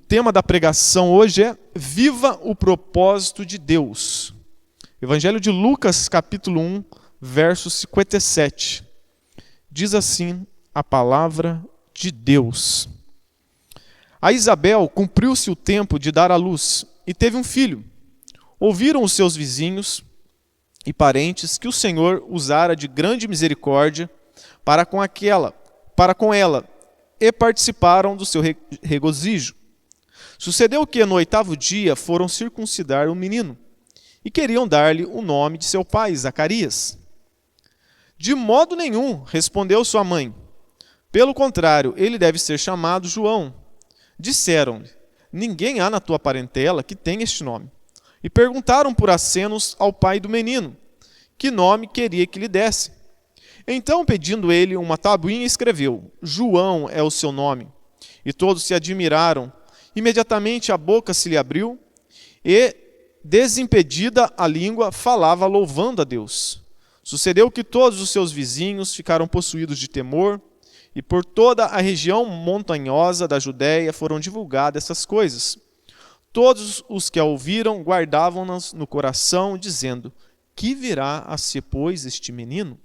tema da pregação hoje é Viva o propósito de Deus. Evangelho de Lucas, capítulo 1, verso 57. Diz assim a palavra de Deus. A Isabel cumpriu-se o tempo de dar à luz e teve um filho. Ouviram os seus vizinhos e parentes que o Senhor usara de grande misericórdia para com ela, e participaram do seu regozijo. Sucedeu que no 8º dia foram circuncidar o menino e queriam dar-lhe o nome de seu pai, Zacarias. De modo nenhum, respondeu sua mãe. Pelo contrário, ele deve ser chamado João. Disseram-lhe, ninguém há na tua parentela que tenha este nome. E perguntaram por acenos ao pai do menino, que nome queria que lhe desse. Então, pedindo ele uma tabuinha, escreveu, João é o seu nome. E todos se admiraram. Imediatamente a boca se lhe abriu e, desimpedida a língua, falava louvando a Deus. Sucedeu que todos os seus vizinhos ficaram possuídos de temor e por toda a região montanhosa da Judéia foram divulgadas essas coisas. Todos os que a ouviram guardavam-nas no coração, dizendo, que virá a ser, pois, este menino?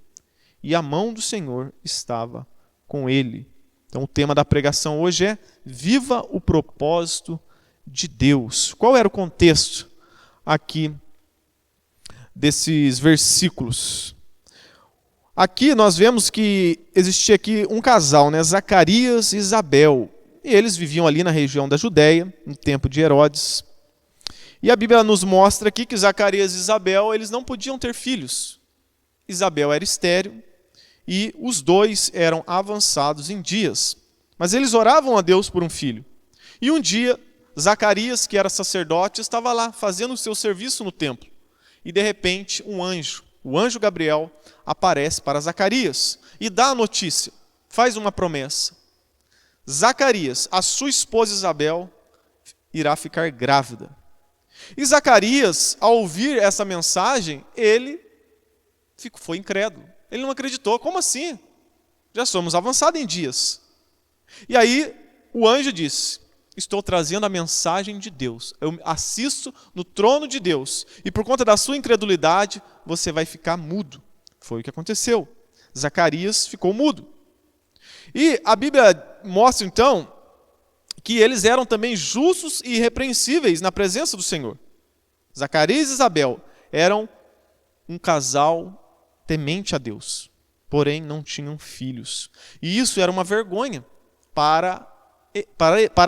E a mão do Senhor estava com ele. Então o tema da pregação hoje é Viva o propósito de Deus. Qual era o contexto aqui desses versículos? Aqui nós vemos que existia aqui um casal, Zacarias e Isabel. E eles viviam ali na região da Judéia, no tempo de Herodes. E a Bíblia nos mostra aqui que Zacarias e Isabel, eles não podiam ter filhos. Isabel era estéril e os dois eram avançados em dias. Mas eles oravam a Deus por um filho. E um dia, Zacarias, que era sacerdote, estava lá fazendo o seu serviço no templo. E de repente, um anjo, o anjo Gabriel, aparece para Zacarias e dá a notícia, faz uma promessa. Zacarias, a sua esposa Isabel, irá ficar grávida. E Zacarias, ao ouvir essa mensagem, ele foi incrédulo. Ele não acreditou. Como assim? Já somos avançados em dias. E aí o anjo disse, estou trazendo a mensagem de Deus. Eu assisto no trono de Deus. E por conta da sua incredulidade, você vai ficar mudo. Foi o que aconteceu. Zacarias ficou mudo. E a Bíblia mostra então que eles eram também justos e irrepreensíveis na presença do Senhor. Zacarias e Isabel eram um casal temente a Deus, porém não tinham filhos. E isso era uma vergonha para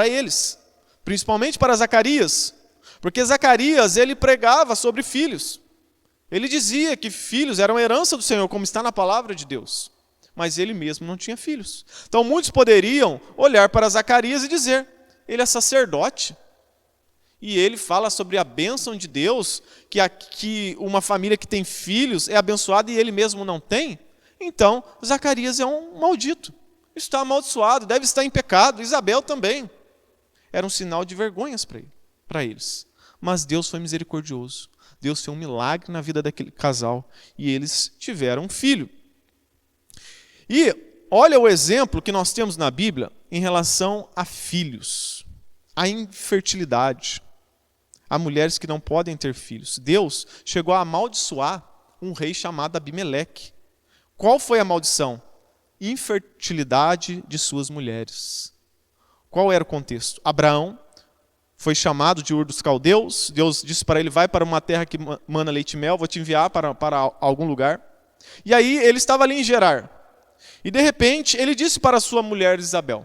eles, principalmente para Zacarias, porque Zacarias ele pregava sobre filhos. Ele dizia que filhos eram herança do Senhor, como está na palavra de Deus, mas ele mesmo não tinha filhos. Então muitos poderiam olhar para Zacarias e dizer, ele é sacerdote, e ele fala sobre a bênção de Deus, que uma família que tem filhos é abençoada e ele mesmo não tem. Então, Zacarias é um maldito, está amaldiçoado, deve estar em pecado. Isabel também. Era um sinal de vergonhas para eles. Mas Deus foi misericordioso. Deus fez um milagre na vida daquele casal e eles tiveram um filho. E olha o exemplo que nós temos na Bíblia em relação a filhos, a infertilidade. Há mulheres que não podem ter filhos. Deus chegou a amaldiçoar um rei chamado Abimeleque. Qual foi a maldição? Infertilidade de suas mulheres. Qual era o contexto? Abraão foi chamado de Ur dos Caldeus. Deus disse para ele, vai para uma terra que mana leite e mel, vou te enviar para algum lugar. E aí ele estava ali em Gerar. E de repente ele disse para sua mulher Isabel,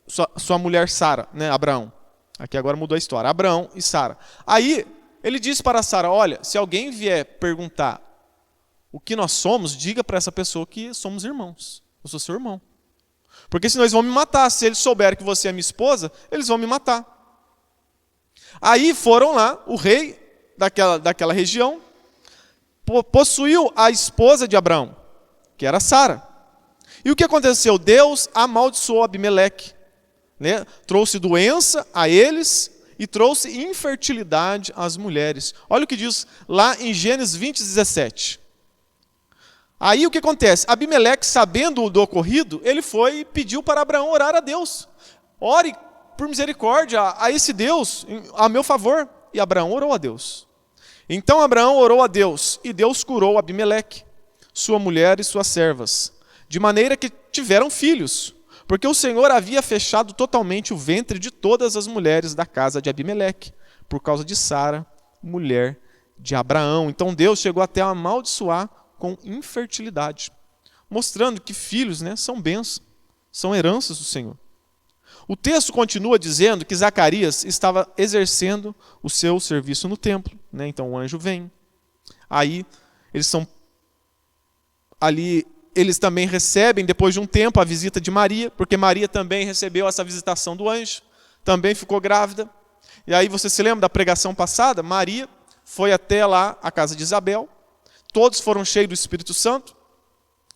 sua mulher Sara, Abraão. Aqui agora mudou a história. Abraão e Sara. Aí ele disse para Sara, olha, se alguém vier perguntar o que nós somos, diga para essa pessoa que somos irmãos. Eu sou seu irmão. Porque senão eles vão me matar. Se eles souberem que você é minha esposa, eles vão me matar. Aí foram lá, o rei daquela região possuiu a esposa de Abraão, que era Sara. E o que aconteceu? Deus amaldiçoou Abimeleque. Trouxe doença a eles e trouxe infertilidade às mulheres. Olha o que diz lá em Gênesis 20:17. Aí o que acontece? Abimeleque, sabendo do ocorrido, ele foi e pediu para Abraão orar a Deus. Ore por misericórdia, a esse Deus, a meu favor. E Abraão orou a Deus. Então Abraão orou a Deus, e Deus curou Abimeleque, sua mulher e suas servas, de maneira que tiveram filhos, porque o Senhor havia fechado totalmente o ventre de todas as mulheres da casa de Abimeleque, por causa de Sara, mulher de Abraão. Então Deus chegou até a amaldiçoar com infertilidade, mostrando que filhos, são bênçãos, são heranças do Senhor. O texto continua dizendo que Zacarias estava exercendo o seu serviço no templo. Então o anjo vem. Aí eles também recebem, depois de um tempo, a visita de Maria, porque Maria também recebeu essa visitação do anjo, também ficou grávida. E aí você se lembra da pregação passada? Maria foi até lá a casa de Isabel, todos foram cheios do Espírito Santo,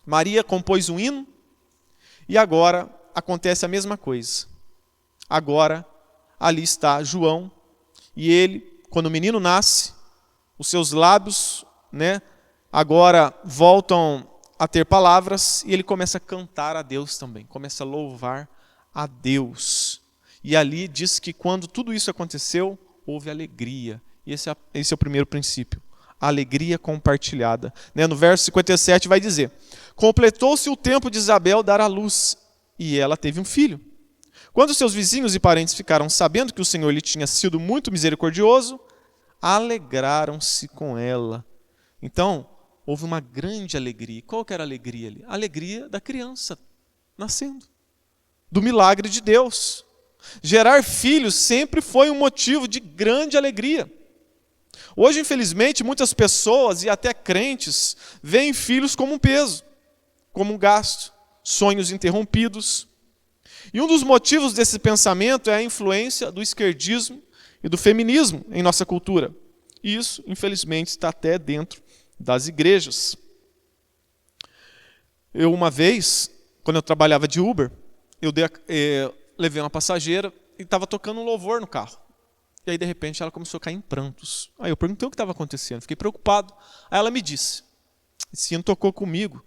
Maria compôs um hino, e agora acontece a mesma coisa. Agora, ali está João, e ele, quando o menino nasce, os seus lábios, agora voltam a ter palavras, e ele começa a cantar a Deus também, começa a louvar a Deus. E ali diz que quando tudo isso aconteceu, houve alegria. E esse é o primeiro princípio, a alegria compartilhada. No verso 57 vai dizer: completou-se o tempo de Isabel dar à luz, e ela teve um filho. Quando seus vizinhos e parentes ficaram sabendo que o Senhor lhe tinha sido muito misericordioso, alegraram-se com ela. Então, houve uma grande alegria. Qual que era a alegria ali? A alegria da criança nascendo, do milagre de Deus. Gerar filhos sempre foi um motivo de grande alegria. Hoje, infelizmente, muitas pessoas e até crentes veem filhos como um peso, como um gasto, sonhos interrompidos. E um dos motivos desse pensamento é a influência do esquerdismo e do feminismo em nossa cultura. E isso, infelizmente, está até dentro das igrejas. Eu, uma vez, quando eu trabalhava de Uber, eu levei uma passageira e estava tocando um louvor no carro. E aí, de repente, ela começou a cair em prantos. Aí eu perguntei o que estava acontecendo, fiquei preocupado. Aí ela me disse: esse hino tocou comigo.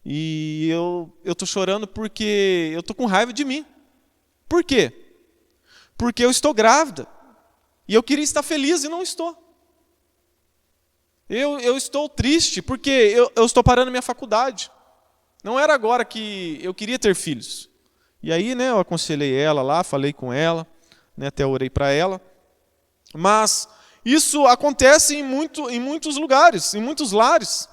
E eu estou chorando porque eu estou com raiva de mim. Por quê? Porque eu estou grávida. E eu queria estar feliz e não estou. Eu estou triste porque eu estou parando minha faculdade. Não era agora que eu queria ter filhos. E aí, eu aconselhei ela lá, falei com ela, até orei para ela. Mas isso acontece em muitos lugares, em muitos lares.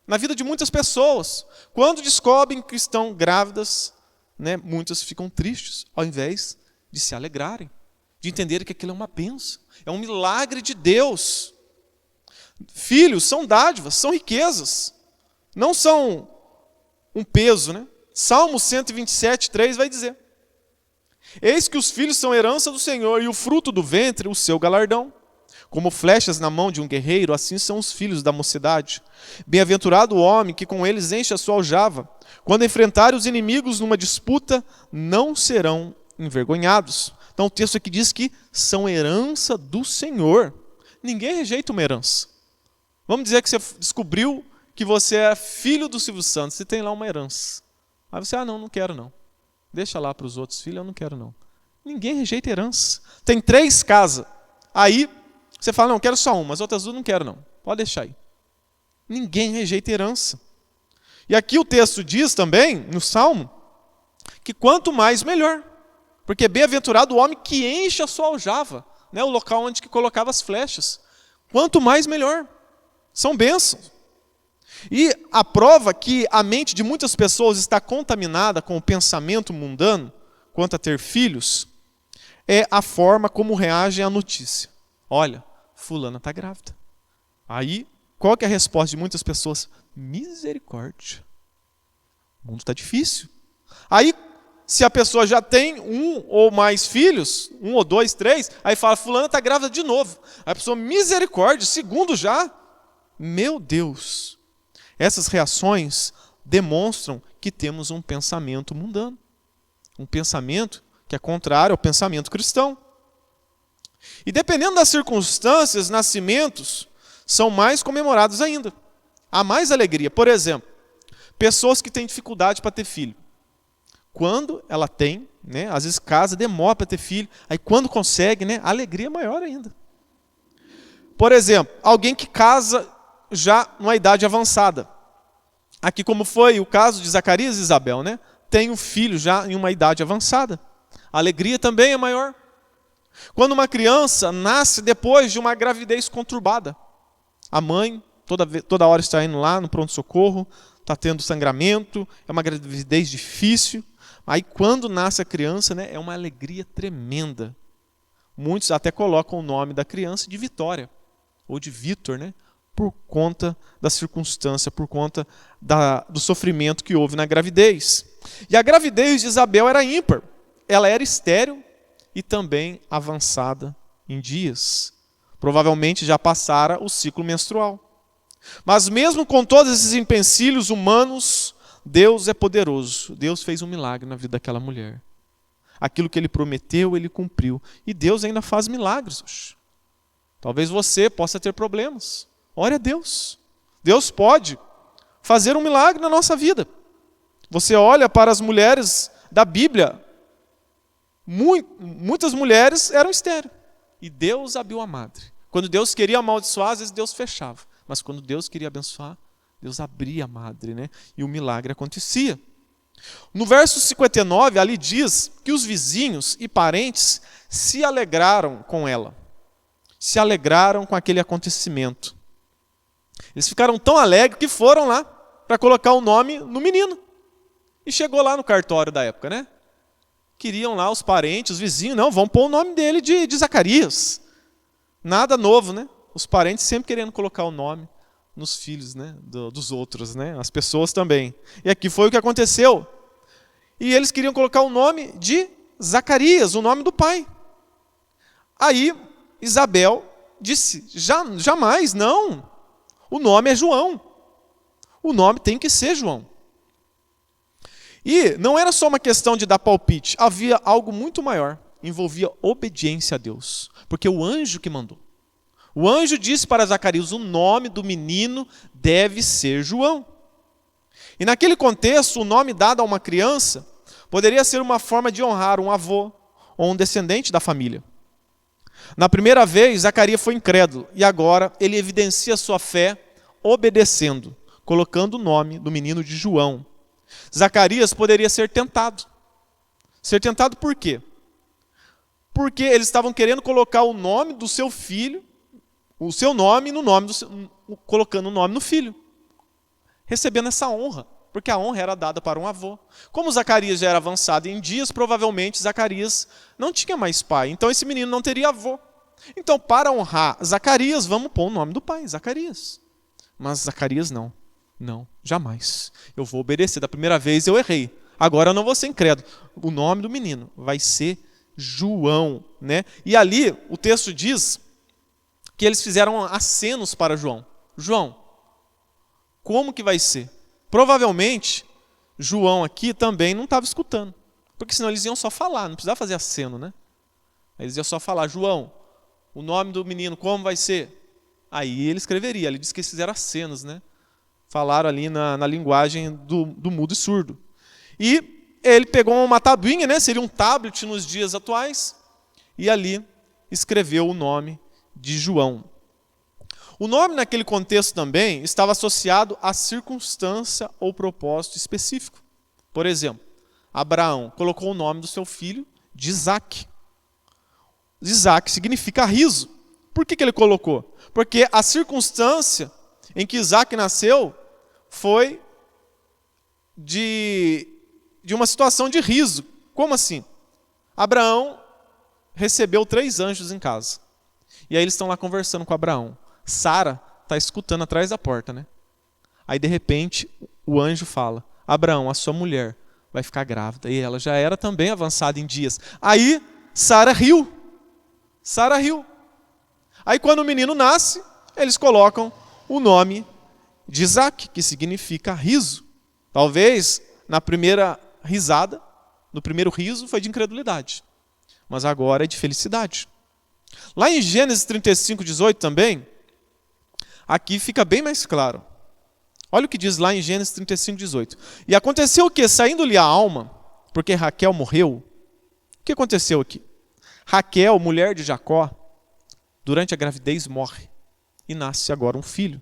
Na vida de muitas pessoas. Quando descobrem que estão grávidas, muitas ficam tristes, ao invés de se alegrarem, de entenderem que aquilo é uma bênção, é um milagre de Deus. Filhos são dádivas, são riquezas, não são um peso. Salmo 127, 3 vai dizer: eis que os filhos são herança do Senhor, e o fruto do ventre o seu galardão. Como flechas na mão de um guerreiro, assim são os filhos da mocidade. Bem-aventurado o homem que com eles enche a sua aljava. Quando enfrentarem os inimigos numa disputa, não serão envergonhados. Então o texto aqui diz que são herança do Senhor. Ninguém rejeita uma herança. Vamos dizer que você descobriu que você é filho do Silvio Santos, você tem lá uma herança. Aí você, não quero não. Deixa lá para os outros filhos, eu não quero não. Ninguém rejeita herança. Tem 3 casas. Aí você fala, não, quero só uma, as outras 2 não quero não. Pode deixar aí. Ninguém rejeita herança. E aqui o texto diz também, no Salmo, que quanto mais, melhor. Porque bem-aventurado o homem que enche a sua aljava, o local onde que colocava as flechas. Quanto mais, melhor. São bênçãos. E a prova que a mente de muitas pessoas está contaminada com o pensamento mundano quanto a ter filhos é a forma como reagem à notícia. Olha, fulana está grávida. Aí, qual que é a resposta de muitas pessoas? Misericórdia. O mundo está difícil. Aí, se a pessoa já tem 1 ou mais filhos, 1 ou 2, 3, aí fala, fulana está grávida de novo. Aí a pessoa, misericórdia, 2º já. Meu Deus. Essas reações demonstram que temos um pensamento mundano. Um pensamento que é contrário ao pensamento cristão. E dependendo das circunstâncias, nascimentos são mais comemorados ainda. Há mais alegria. Por exemplo, pessoas que têm dificuldade para ter filho. quando ela tem, né, às vezes casa, demora para ter filho, aí quando consegue, né, a alegria é maior ainda. Por exemplo, alguém que casa já numa idade avançada. Aqui como foi o caso de Zacarias e Isabel, né? Tem um filho já em uma idade avançada. A alegria também é maior. Quando uma criança nasce depois de uma gravidez conturbada, a mãe toda hora está indo lá no pronto-socorro, está tendo sangramento, é uma gravidez difícil. Aí quando nasce a criança, né, é uma alegria tremenda. Muitos até colocam o nome da criança de Vitória, ou de Vitor, né, por conta da circunstância, por conta do sofrimento que houve na gravidez. E a gravidez de Isabel era ímpar. Ela era estéril e também avançada em dias. Provavelmente já passara o ciclo menstrual. Mas mesmo com todos esses empecilhos humanos, Deus é poderoso. Deus fez um milagre na vida daquela mulher. Aquilo que Ele prometeu, Ele cumpriu. E Deus ainda faz milagres. Talvez você possa ter problemas. Ore a Deus. Deus pode fazer um milagre na nossa vida. Você olha para as mulheres da Bíblia, muitas mulheres eram estéreis. E Deus abriu a madre. Quando Deus queria amaldiçoar, às vezes Deus fechava. Mas quando Deus queria abençoar, Deus abria a madre, né? E o milagre acontecia. No verso 59, ali diz que os vizinhos e parentes se alegraram com ela. Se alegraram com aquele acontecimento. Eles ficaram tão alegres que foram lá para colocar o nome no menino. E chegou lá no cartório da época, né? Queriam lá os parentes, os vizinhos, não, vão pôr o nome dele de Zacarias. Nada novo, né? Os parentes sempre querendo colocar o nome nos filhos, né, dos outros, né? As pessoas também. E aqui foi o que aconteceu. E eles queriam colocar o nome de Zacarias, o nome do pai. Aí Isabel disse, jamais, não. O nome é João. O nome tem que ser João. E não era só uma questão de dar palpite. Havia algo muito maior. Envolvia obediência a Deus. Porque o anjo que mandou. O anjo disse para Zacarias, o nome do menino deve ser João. E naquele contexto, o nome dado a uma criança poderia ser uma forma de honrar um avô ou um descendente da família. Na primeira vez, Zacarias foi incrédulo. E agora ele evidencia sua fé obedecendo, colocando o nome do menino de João. Zacarias poderia ser tentado. Ser tentado por quê? Porque eles estavam querendo colocar o nome do seu filho, o seu nome no nome colocando o nome no filho. Recebendo essa honra, porque a honra era dada para um avô. Como Zacarias já era avançado em dias, provavelmente Zacarias não tinha mais pai. Então esse menino não teria avô. Então, para honrar Zacarias, vamos pôr o nome do pai, Zacarias. Mas Zacarias não. Não, jamais. Eu vou obedecer. Da primeira vez eu errei. Agora eu não vou ser incrédulo. O nome do menino vai ser João, né? E ali o texto diz que eles fizeram acenos para João. João, como que vai ser? Provavelmente, João aqui também não estava escutando. Porque senão eles iam só falar, não precisava fazer aceno, né? Eles iam só falar, João, o nome do menino, como vai ser? Aí ele escreveria. Ele disse que eles fizeram acenos, né? Falaram ali na linguagem do mudo e surdo. E ele pegou uma tabuinha, né? Seria um tablet nos dias atuais, e ali escreveu o nome de João. O nome naquele contexto também estava associado à circunstância ou propósito específico. Por exemplo, Abraão colocou o nome do seu filho de Isaac. Isaac significa riso. Por que ele colocou? Porque a circunstância em que Isaac nasceu foi de uma situação de riso. Como assim? Abraão recebeu 3 anjos em casa. E aí eles estão lá conversando com Abraão. Sara está escutando atrás da porta, né? Aí de repente o anjo fala, Abraão, a sua mulher vai ficar grávida. E ela já era também avançada em dias. Aí Sara riu. Sara riu. Aí quando o menino nasce, eles colocam o nome de Isaac, que significa riso. Talvez na primeira risada, no primeiro riso foi de incredulidade. Mas agora é de felicidade. Lá em Gênesis 35:18 também, aqui fica bem mais claro. Olha o que diz lá em Gênesis 35:18. E aconteceu que, saindo-lhe a alma, porque Raquel morreu. O que aconteceu aqui? Raquel, mulher de Jacó, durante a gravidez morre e nasce agora um filho.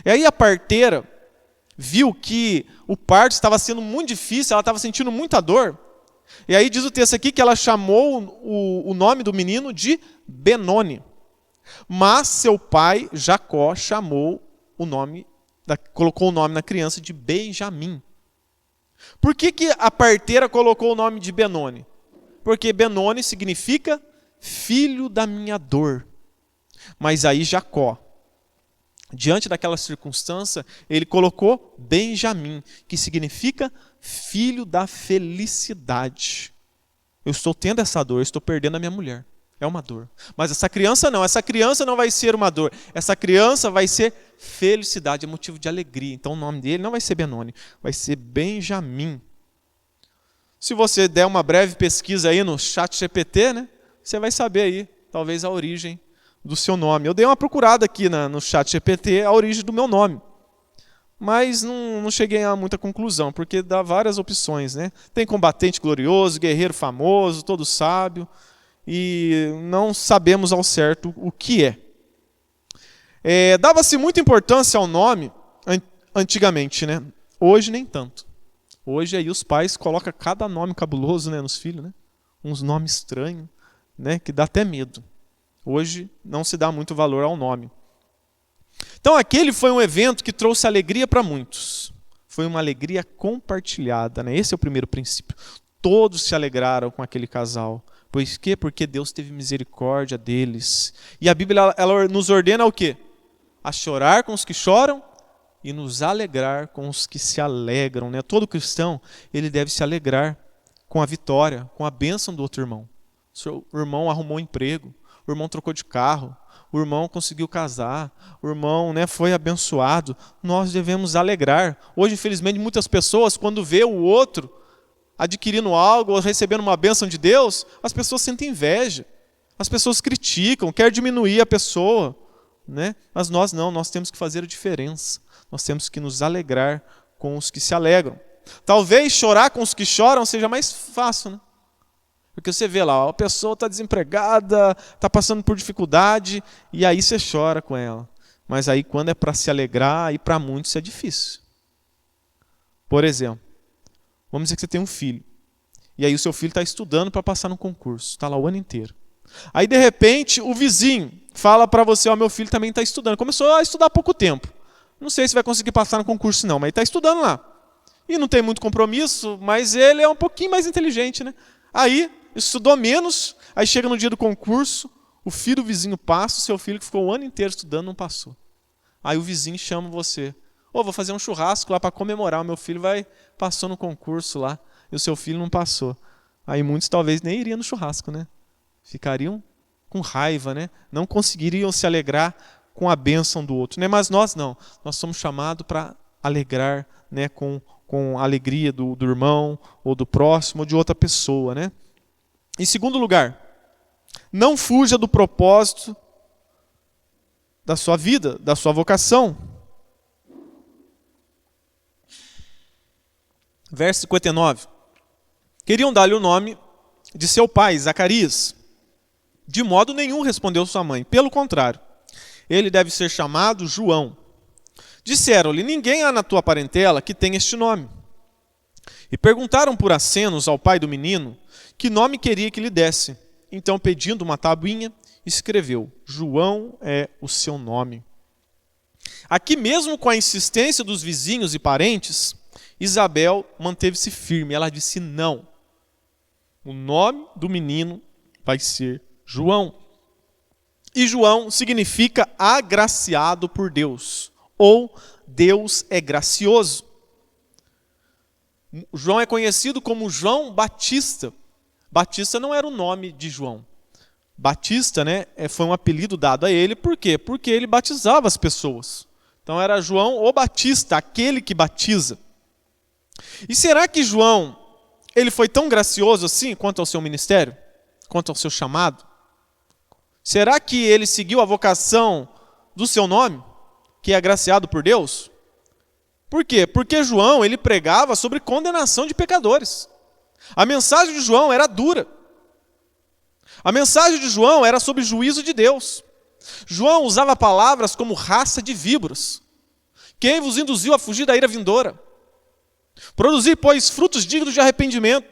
E aí a parteira viu que o parto estava sendo muito difícil, ela estava sentindo muita dor. E aí diz o texto aqui que ela chamou o nome do menino de Benoni. Mas seu pai, Jacó, colocou o nome na criança de Benjamim. Por que a parteira colocou o nome de Benoni? Porque Benoni significa filho da minha dor. Mas aí Jacó, diante daquela circunstância, ele colocou Benjamim, que significa filho da felicidade. Eu estou tendo essa dor, eu estou perdendo a minha mulher. É uma dor. Mas essa criança não vai ser uma dor. Essa criança vai ser felicidade, é motivo de alegria. Então o nome dele não vai ser Benoni, vai ser Benjamim. Se você der uma breve pesquisa aí no ChatGPT, né, você vai saber aí, talvez, a origem do seu nome. Eu dei uma procurada aqui no ChatGPT, a origem do meu nome. Mas não cheguei a muita conclusão, porque dá várias opções, né? Tem combatente glorioso, guerreiro famoso, todo sábio, e não sabemos ao certo o que é. Dava-se muita importância ao nome antigamente, né? Hoje nem tanto. Hoje aí os pais colocam cada nome cabuloso, né, nos filhos, né? Uns nomes estranhos, né, que dá até medo. Hoje não se dá muito valor ao nome. Então aquele foi um evento que trouxe alegria para muitos. Foi uma alegria compartilhada, né? Esse é o primeiro princípio. Todos se alegraram com aquele casal. Por quê? Porque Deus teve misericórdia deles. E a Bíblia ela nos ordena o quê? A chorar com os que choram e nos alegrar com os que se alegram, né? Todo cristão, ele deve se alegrar com a vitória, com a bênção do outro irmão. O irmão arrumou um emprego, o irmão trocou de carro, o irmão conseguiu casar, o irmão, né, foi abençoado. Nós devemos alegrar. Hoje, infelizmente, muitas pessoas, quando vê o outro adquirindo algo ou recebendo uma bênção de Deus, as pessoas sentem inveja, as pessoas criticam, querem diminuir a pessoa, né? Mas nós não, nós temos que fazer a diferença. Nós temos que nos alegrar com os que se alegram. Talvez chorar com os que choram seja mais fácil, né? Porque você vê lá, a pessoa está desempregada, está passando por dificuldade, e aí você chora com ela. Mas aí quando é para se alegrar, aí para muitos é difícil. Por exemplo, vamos dizer que você tem um filho, e aí o seu filho está estudando para passar no concurso, está lá o ano inteiro. Aí de repente o vizinho fala para você, ó, meu filho também está estudando, começou a estudar há pouco tempo. Não sei se vai conseguir passar no concurso não, mas ele está estudando lá. E não tem muito compromisso, mas ele é um pouquinho mais inteligente, né? Aí estudou menos, aí chega no dia do concurso, o filho do vizinho passa, o seu filho que ficou o ano inteiro estudando não passou. Aí o vizinho chama você, vou fazer um churrasco lá para comemorar, o meu filho passou no concurso lá, e o seu filho não passou. Aí muitos talvez nem iriam no churrasco, né? Ficariam com raiva, né? Não conseguiriam se alegrar com a bênção do outro, né? Mas nós não, nós somos chamados para alegrar, né, com a alegria do irmão, ou do próximo, ou de outra pessoa, né? Em segundo lugar, não fuja do propósito da sua vida, da sua vocação. Verso 59. Queriam dar-lhe o nome de seu pai, Zacarias. De modo nenhum respondeu sua mãe. Pelo contrário, ele deve ser chamado João. Disseram-lhe, ninguém há na tua parentela que tenha este nome. E perguntaram por acenos ao pai do menino que nome queria que lhe desse. Então, pedindo uma tabuinha, escreveu, João é o seu nome. Aqui mesmo com a insistência dos vizinhos e parentes, Isabel manteve-se firme. Ela disse não. O nome do menino vai ser João. E João significa agraciado por Deus, ou Deus é gracioso. João é conhecido como João Batista. Batista não era o nome de João. Batista, né, foi um apelido dado a ele, por quê? Porque ele batizava as pessoas. Então era João o Batista, aquele que batiza. E será que João, ele foi tão gracioso assim quanto ao seu ministério? Quanto ao seu chamado? Será que ele seguiu a vocação do seu nome, que é agraciado por Deus? Por quê? Porque João, ele pregava sobre condenação de pecadores. A mensagem de João era dura. A mensagem de João era sobre o juízo de Deus. João usava palavras como raça de víboras. Quem vos induziu a fugir da ira vindoura? Produzir, pois, frutos dignos de arrependimento.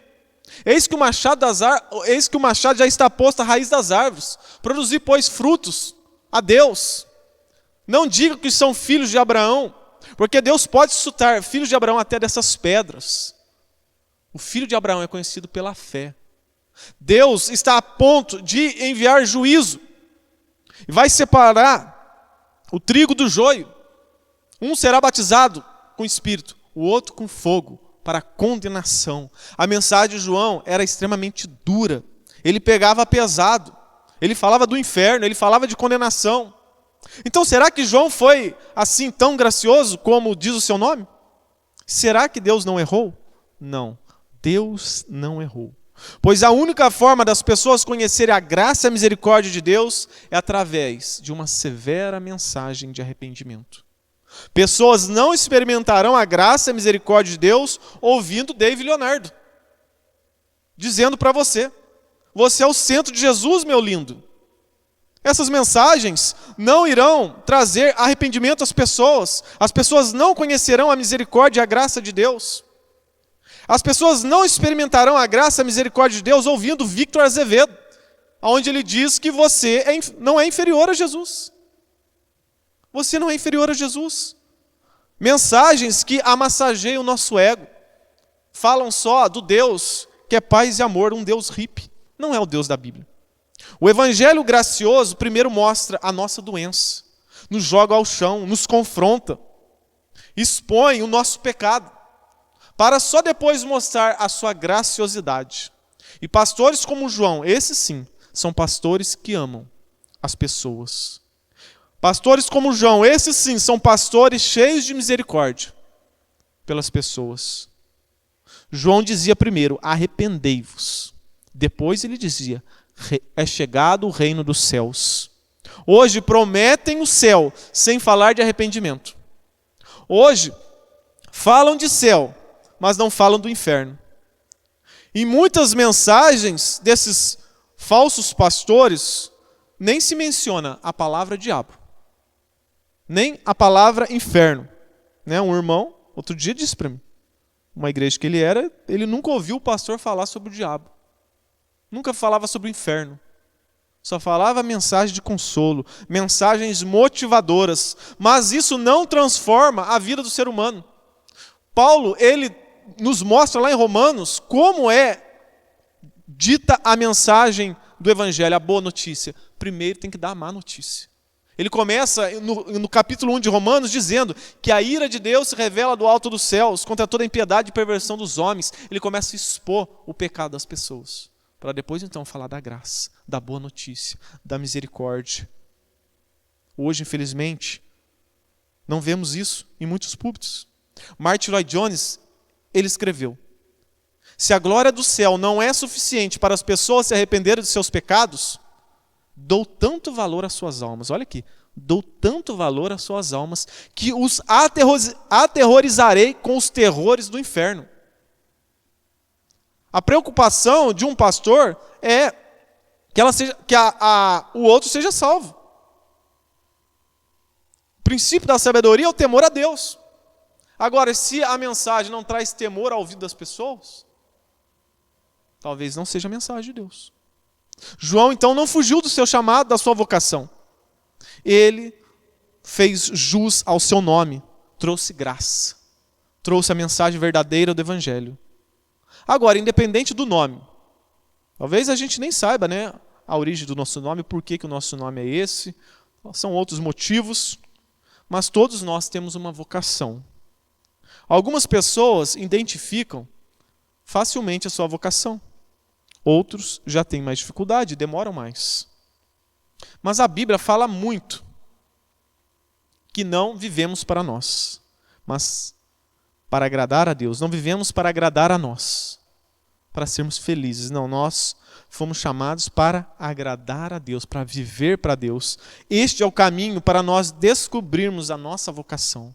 Eis que o machado já está posto à raiz das árvores. Produzir, pois, frutos a Deus. Não diga que são filhos de Abraão, porque Deus pode suscitar filhos de Abraão até dessas pedras. O filho de Abraão é conhecido pela fé. Deus está a ponto de enviar juízo. E vai separar o trigo do joio. Um será batizado com Espírito, o outro com fogo, para condenação. A mensagem de João era extremamente dura. Ele pegava pesado. Ele falava do inferno, ele falava de condenação. Então, será que João foi assim tão gracioso como diz o seu nome? Será que Deus não errou? Não, Deus não errou. Pois a única forma das pessoas conhecerem a graça e a misericórdia de Deus é através de uma severa mensagem de arrependimento. Pessoas não experimentarão a graça e a misericórdia de Deus ouvindo David Leonardo, dizendo para você: você é o centro de Jesus, meu lindo. Essas mensagens não irão trazer arrependimento às pessoas. As pessoas não conhecerão a misericórdia e a graça de Deus. As pessoas não experimentarão a graça e a misericórdia de Deus ouvindo Victor Azevedo, onde ele diz que você não é inferior a Jesus. Você não é inferior a Jesus. Mensagens que amassageiam o nosso ego. Falam só do Deus que é paz e amor, um Deus hippie. Não é o Deus da Bíblia. O evangelho gracioso primeiro mostra a nossa doença. Nos joga ao chão, nos confronta. Expõe o nosso pecado. Para só depois mostrar a sua graciosidade. E pastores como João, esses sim, são pastores que amam as pessoas. Pastores como João, esses sim, são pastores cheios de misericórdia pelas pessoas. João dizia primeiro: arrependei-vos. Depois ele dizia: é chegado o reino dos céus. Hoje prometem o céu sem falar de arrependimento. Hoje falam de céu, mas não falam do inferno. Em muitas mensagens desses falsos pastores, nem se menciona a palavra diabo, nem a palavra inferno. Um irmão, outro dia disse para mim, uma igreja que ele era, ele nunca ouviu o pastor falar sobre o diabo. Nunca falava sobre o inferno. Só falava mensagem de consolo, mensagens motivadoras. Mas isso não transforma a vida do ser humano. Paulo, ele nos mostra lá em Romanos como é dita a mensagem do evangelho, a boa notícia. Primeiro tem que dar a má notícia. Ele começa no capítulo 1 de Romanos dizendo que a ira de Deus se revela do alto dos céus contra toda a impiedade e perversão dos homens. Ele começa a expor o pecado das pessoas, para depois então falar da graça, da boa notícia, da misericórdia. Hoje, infelizmente, não vemos isso em muitos púlpitos. Martin Lloyd Jones, ele escreveu: se a glória do céu não é suficiente para as pessoas se arrependerem de seus pecados, dou tanto valor às suas almas. Olha aqui, dou tanto valor às suas almas que os aterrorizarei com os terrores do inferno. A preocupação de um pastor é que o outro seja salvo. O princípio da sabedoria é o temor a Deus. Agora, se a mensagem não traz temor ao ouvido das pessoas, talvez não seja a mensagem de Deus. João, então, não fugiu do seu chamado, da sua vocação. Ele fez jus ao seu nome, trouxe graça, trouxe a mensagem verdadeira do evangelho. Agora, independente do nome, talvez a gente nem saiba, a origem do nosso nome, por que o nosso nome é esse, são outros motivos, mas todos nós temos uma vocação. Algumas pessoas identificam facilmente a sua vocação. Outros já têm mais dificuldade, demoram mais. Mas a Bíblia fala muito que não vivemos para nós, mas para agradar a Deus. Não vivemos para agradar a nós, para sermos felizes. Não, nós fomos chamados para agradar a Deus, para viver para Deus. Este é o caminho para nós descobrirmos a nossa vocação.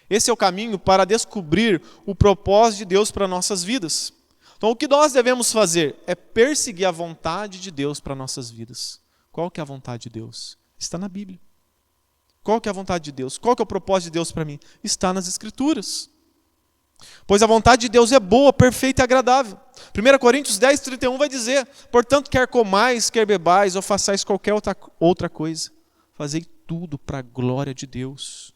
Esse é o caminho para descobrir o propósito de Deus para nossas vidas. Então o que nós devemos fazer é perseguir a vontade de Deus para nossas vidas. Qual que é a vontade de Deus? Está na Bíblia. Qual que é a vontade de Deus? Qual que é o propósito de Deus para mim? Está nas Escrituras. Pois a vontade de Deus é boa, perfeita e agradável. 1 Coríntios 10, 31 vai dizer: portanto, quer comais, quer bebais, ou façais qualquer outra coisa, fazei tudo para a glória de Deus.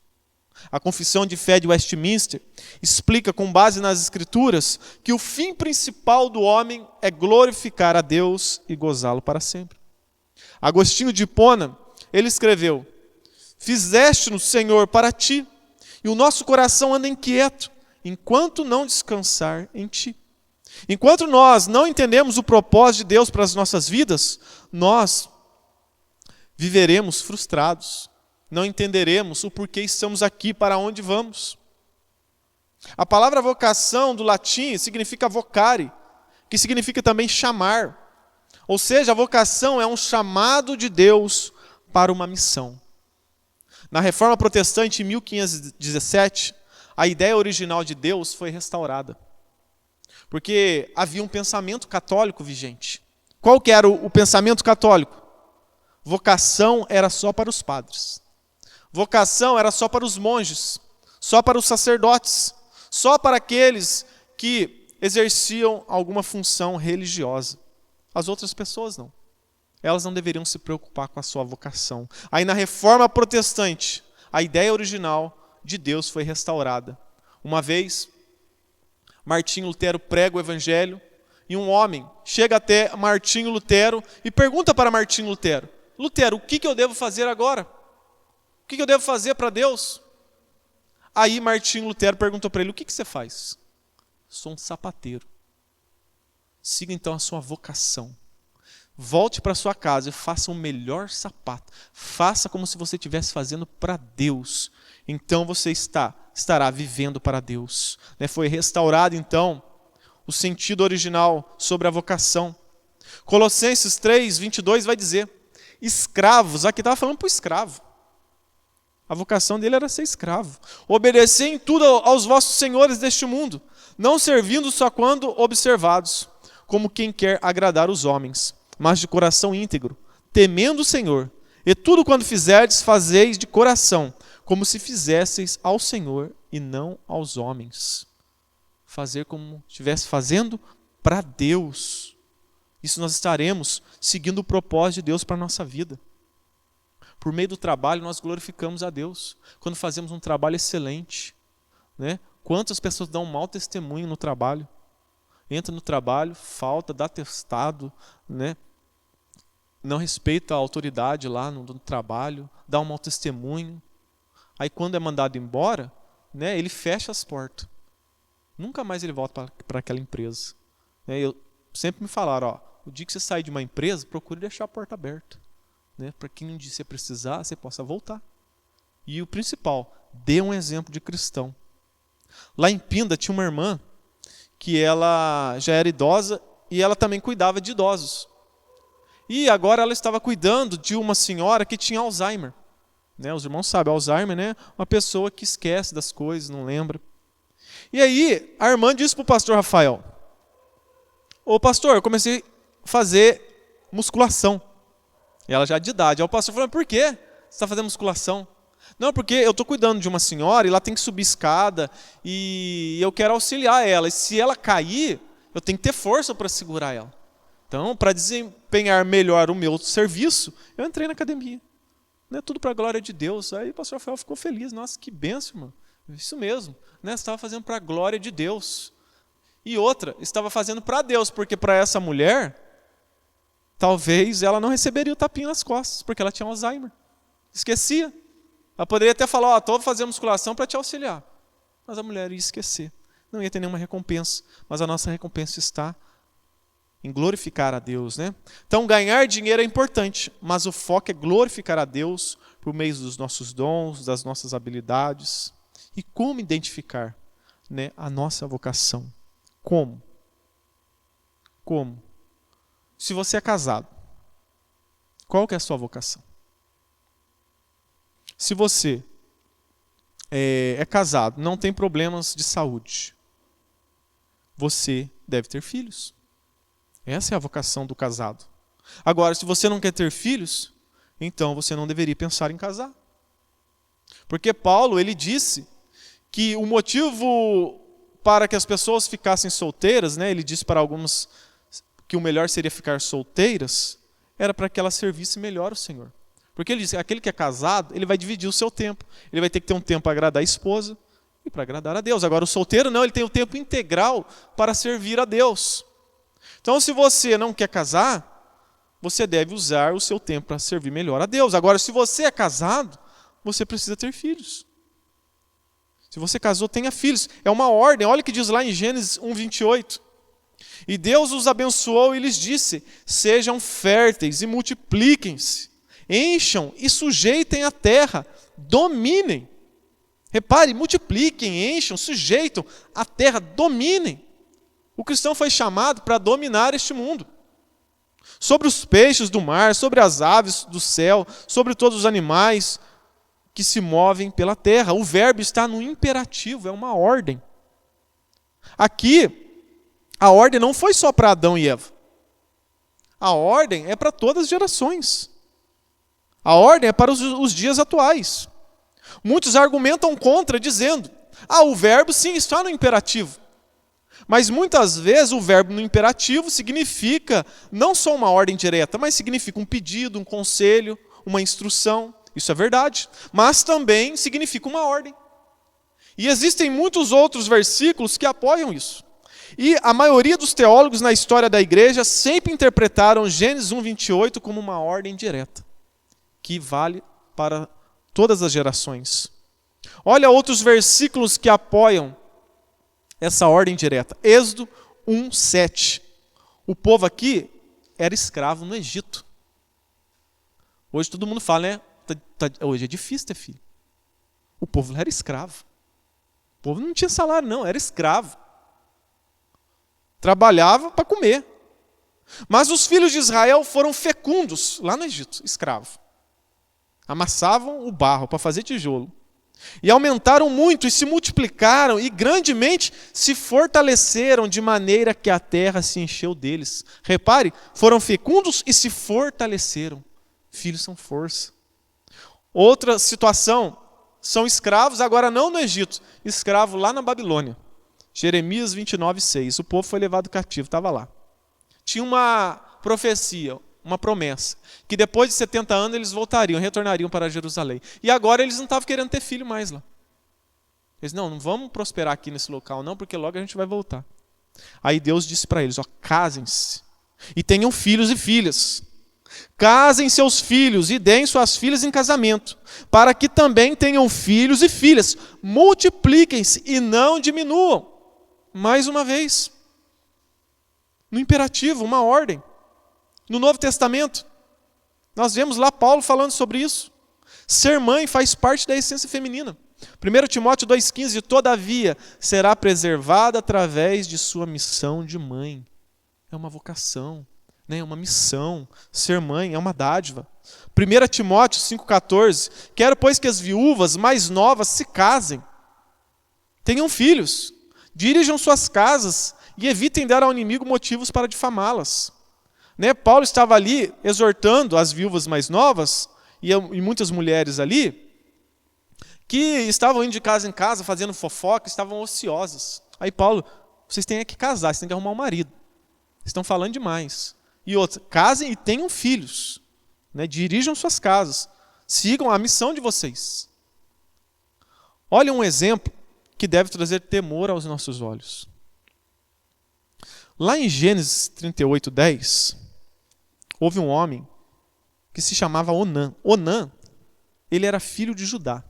A Confissão de Fé de Westminster explica, com base nas Escrituras, que o fim principal do homem é glorificar a Deus e gozá-lo para sempre. Agostinho de Hipona, ele escreveu: fizeste-nos, Senhor, para ti, e o nosso coração anda inquieto, enquanto não descansar em ti. Enquanto nós não entendemos o propósito de Deus para as nossas vidas, nós viveremos frustrados. Não entenderemos o porquê estamos aqui, para onde vamos. A palavra vocação do latim significa vocare, que significa também chamar. Ou seja, a vocação é um chamado de Deus para uma missão. Na Reforma Protestante, em 1517, a ideia original de Deus foi restaurada. Porque havia um pensamento católico vigente. Qual que era o pensamento católico? Vocação era só para os padres. Vocação era só para os monges, só para os sacerdotes, só para aqueles que exerciam alguma função religiosa. As outras pessoas não. Elas não deveriam se preocupar com a sua vocação. Aí na Reforma Protestante, a ideia original de Deus foi restaurada. Uma vez, Martinho Lutero prega o Evangelho e um homem chega até Martinho Lutero e pergunta para Martinho Lutero: Lutero, o que eu devo fazer agora? O que eu devo fazer para Deus? Aí Martinho Lutero perguntou para ele: o que você faz? Sou um sapateiro. Siga então a sua vocação. Volte para sua casa e faça o melhor sapato. Faça como se você estivesse fazendo para Deus. Então você estará vivendo para Deus. Foi restaurado então o sentido original sobre a vocação. Colossenses 3, 22 vai dizer: escravos, aqui estava falando para o escravo. A vocação dele era ser escravo. Obedecer em tudo aos vossos senhores deste mundo, não servindo só quando observados, como quem quer agradar os homens, mas de coração íntegro, temendo o Senhor. E tudo quando fizerdes, fazeis de coração, como se fizesseis ao Senhor e não aos homens. Fazer como estivesse fazendo para Deus. Isso nós estaremos seguindo o propósito de Deus para a nossa vida. Por meio do trabalho, nós glorificamos a Deus. Quando fazemos um trabalho excelente, Quantas pessoas dão um mau testemunho no trabalho? Entra no trabalho, falta, dá atestado, não respeita a autoridade lá no trabalho, dá um mau testemunho. Aí quando é mandado embora, ele fecha as portas. Nunca mais ele volta para aquela empresa. Eu sempre me falaram, o dia que você sair de uma empresa, procure deixar a porta aberta. Para que um dia você precisar, você possa voltar. E o principal, dê um exemplo de cristão. Lá em Pinda tinha uma irmã que ela já era idosa e ela também cuidava de idosos. E agora ela estava cuidando de uma senhora que tinha Alzheimer. Os irmãos sabem, Alzheimer, uma pessoa que esquece das coisas, não lembra. E aí a irmã disse para o pastor Rafael: ô pastor, eu comecei a fazer musculação. E ela já de idade. Aí o pastor falou: por quê você está fazendo musculação? Não, porque eu estou cuidando de uma senhora e ela tem que subir escada e eu quero auxiliar ela. E se ela cair, eu tenho que ter força para segurar ela. Então, para desempenhar melhor o meu serviço, eu entrei na academia. Tudo para a glória de Deus. Aí o pastor Rafael ficou feliz. Nossa, que bênção, irmão. Isso mesmo. Você estava fazendo para a glória de Deus. E outra, estava fazendo para Deus, porque para essa mulher, talvez ela não receberia o tapinha nas costas, porque ela tinha Alzheimer. Esquecia. Ela poderia até falar: estou fazendo musculação para te auxiliar. Mas a mulher ia esquecer. Não ia ter nenhuma recompensa. Mas a nossa recompensa está em glorificar a Deus. Então, ganhar dinheiro é importante, mas o foco é glorificar a Deus por meio dos nossos dons, das nossas habilidades. E como identificar a nossa vocação? Como? Se você é casado, qual que é a sua vocação? Se você é casado, não tem problemas de saúde, você deve ter filhos. Essa é a vocação do casado. Agora, se você não quer ter filhos, então você não deveria pensar em casar. Porque Paulo, ele disse que o motivo para que as pessoas ficassem solteiras, ele disse para algumas que o melhor seria ficar solteiras, era para que elas servissem melhor o Senhor. Porque ele disse que aquele que é casado, ele vai dividir o seu tempo. Ele vai ter que ter um tempo para agradar a esposa e para agradar a Deus. Agora, o solteiro não, ele tem o tempo integral para servir a Deus. Então, se você não quer casar, você deve usar o seu tempo para servir melhor a Deus. Agora, se você é casado, você precisa ter filhos. Se você casou, tenha filhos. É uma ordem. Olha o que diz lá em Gênesis 1:28. E Deus os abençoou e lhes disse: sejam férteis e multipliquem-se, encham e sujeitem a terra, dominem. Repare, multipliquem, encham, sujeitam a terra, dominem. O cristão foi chamado para dominar este mundo. Sobre os peixes do mar, sobre as aves do céu, sobre todos os animais que se movem pela terra. O verbo está no imperativo, é uma ordem. Aqui, a ordem não foi só para Adão e Eva. A ordem é para todas as gerações. A ordem é para os dias atuais. Muitos argumentam contra, dizendo: o verbo sim está no imperativo. Mas muitas vezes o verbo no imperativo significa não só uma ordem direta, mas significa um pedido, um conselho, uma instrução. Isso é verdade. Mas também significa uma ordem. E existem muitos outros versículos que apoiam isso. E a maioria dos teólogos na história da igreja sempre interpretaram Gênesis 1:28 como uma ordem direta, que vale para todas as gerações. Olha outros versículos que apoiam essa ordem direta. Êxodo 1:7. O povo aqui era escravo no Egito. Hoje todo mundo fala, né? Hoje é difícil ter filho. O povo era escravo. O povo não tinha salário, não, era escravo. Trabalhava para comer. Mas os filhos de Israel foram fecundos lá no Egito, escravo. Amassavam o barro para fazer tijolo. E aumentaram muito, e se multiplicaram, e grandemente se fortaleceram, de maneira que a terra se encheu deles. Repare, foram fecundos e se fortaleceram. Filhos são força. Outra situação, são escravos, agora não no Egito, escravo lá na Babilônia. Jeremias 29:6, o povo foi levado cativo, estava lá. Tinha uma profecia, uma promessa, que depois de 70 anos eles voltariam, retornariam para Jerusalém. E agora eles não estavam querendo ter filho mais lá. Eles, não vamos prosperar aqui nesse local não, porque logo a gente vai voltar. Aí Deus disse para eles, casem-se e tenham filhos e filhas. Casem seus filhos e deem suas filhas em casamento, para que também tenham filhos e filhas. Multipliquem-se e não diminuam. Mais uma vez, no imperativo, uma ordem. No Novo Testamento, nós vemos lá Paulo falando sobre isso. Ser mãe faz parte da essência feminina. 1 Timóteo 2,15, todavia, será preservada através de sua missão de mãe. É uma vocação, é uma missão. Ser mãe é uma dádiva. 1 Timóteo 5,14, quero, pois, que as viúvas mais novas se casem, tenham filhos, dirijam suas casas e evitem dar ao inimigo motivos para difamá-las. Paulo estava ali exortando as viúvas mais novas e muitas mulheres ali que estavam indo de casa em casa, fazendo fofoca, estavam ociosas. Aí Paulo, vocês têm que casar, vocês têm que arrumar um marido. Vocês estão falando demais. E outra, casem e tenham filhos. Dirijam suas casas. Sigam a missão de vocês. Olha um exemplo que deve trazer temor aos nossos olhos. Lá em Gênesis 38:10, houve um homem que se chamava Onã. Onã, ele era filho de Judá.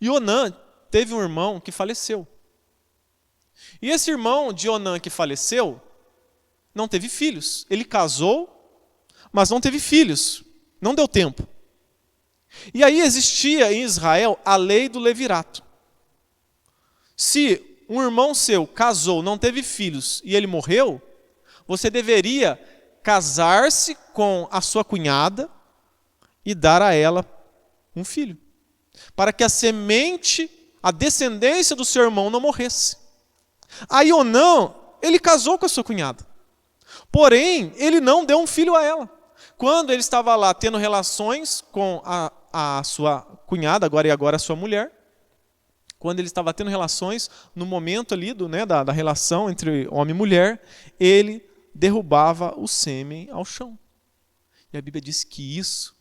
E Onã teve um irmão que faleceu. E esse irmão de Onã que faleceu, não teve filhos. Ele casou, mas não teve filhos. Não deu tempo. E aí existia em Israel a lei do levirato. Se um irmão seu casou, não teve filhos e ele morreu, você deveria casar-se com a sua cunhada e dar a ela um filho, para que a semente, a descendência do seu irmão não morresse. Aí Onã ele casou com a sua cunhada. Porém, ele não deu um filho a ela. Quando ele estava lá tendo relações com a sua cunhada, agora a sua mulher, quando ele estava tendo relações, no momento ali da relação entre homem e mulher, ele derrubava o sêmen ao chão. E a Bíblia diz que isso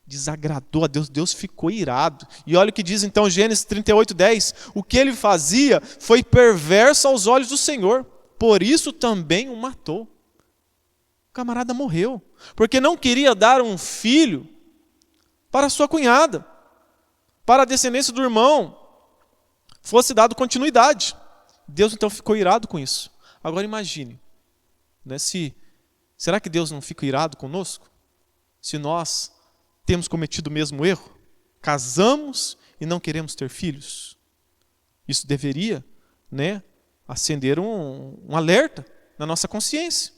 desagradou a Deus, Deus ficou irado. E olha o que diz então Gênesis 38:10, o que ele fazia foi perverso aos olhos do Senhor, por isso também o matou. O camarada morreu, porque não queria dar um filho para sua cunhada, para a descendência do irmão fosse dado continuidade. Deus então ficou irado com isso. Agora imagine, né, será que Deus não fica irado conosco? Se nós temos cometido o mesmo erro, casamos e não queremos ter filhos. Isso deveria, né, acender um alerta na nossa consciência.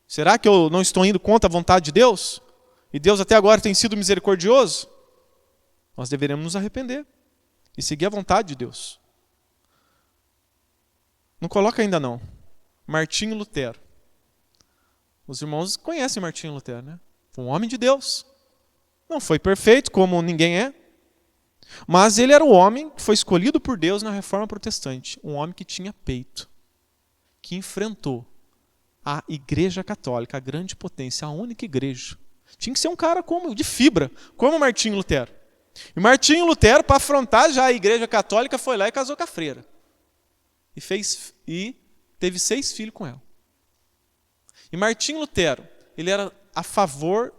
Será que eu não estou indo contra a vontade de Deus? E Deus até agora tem sido misericordioso? Nós deveremos nos arrepender e seguir a vontade de Deus. Não coloca ainda não. Martinho Lutero. Os irmãos conhecem Martinho Lutero, né? Foi um homem de Deus. Não foi perfeito, como ninguém é. Mas ele era o homem que foi escolhido por Deus na Reforma Protestante. Um homem que tinha peito. Que enfrentou a Igreja Católica, a grande potência, a única igreja. Tinha que ser um cara de fibra, como Martinho Lutero. E Martinho Lutero, para afrontar já a Igreja Católica, foi lá e casou com a freira. E teve 6 filhos com ela. E Martinho Lutero, ele era a favor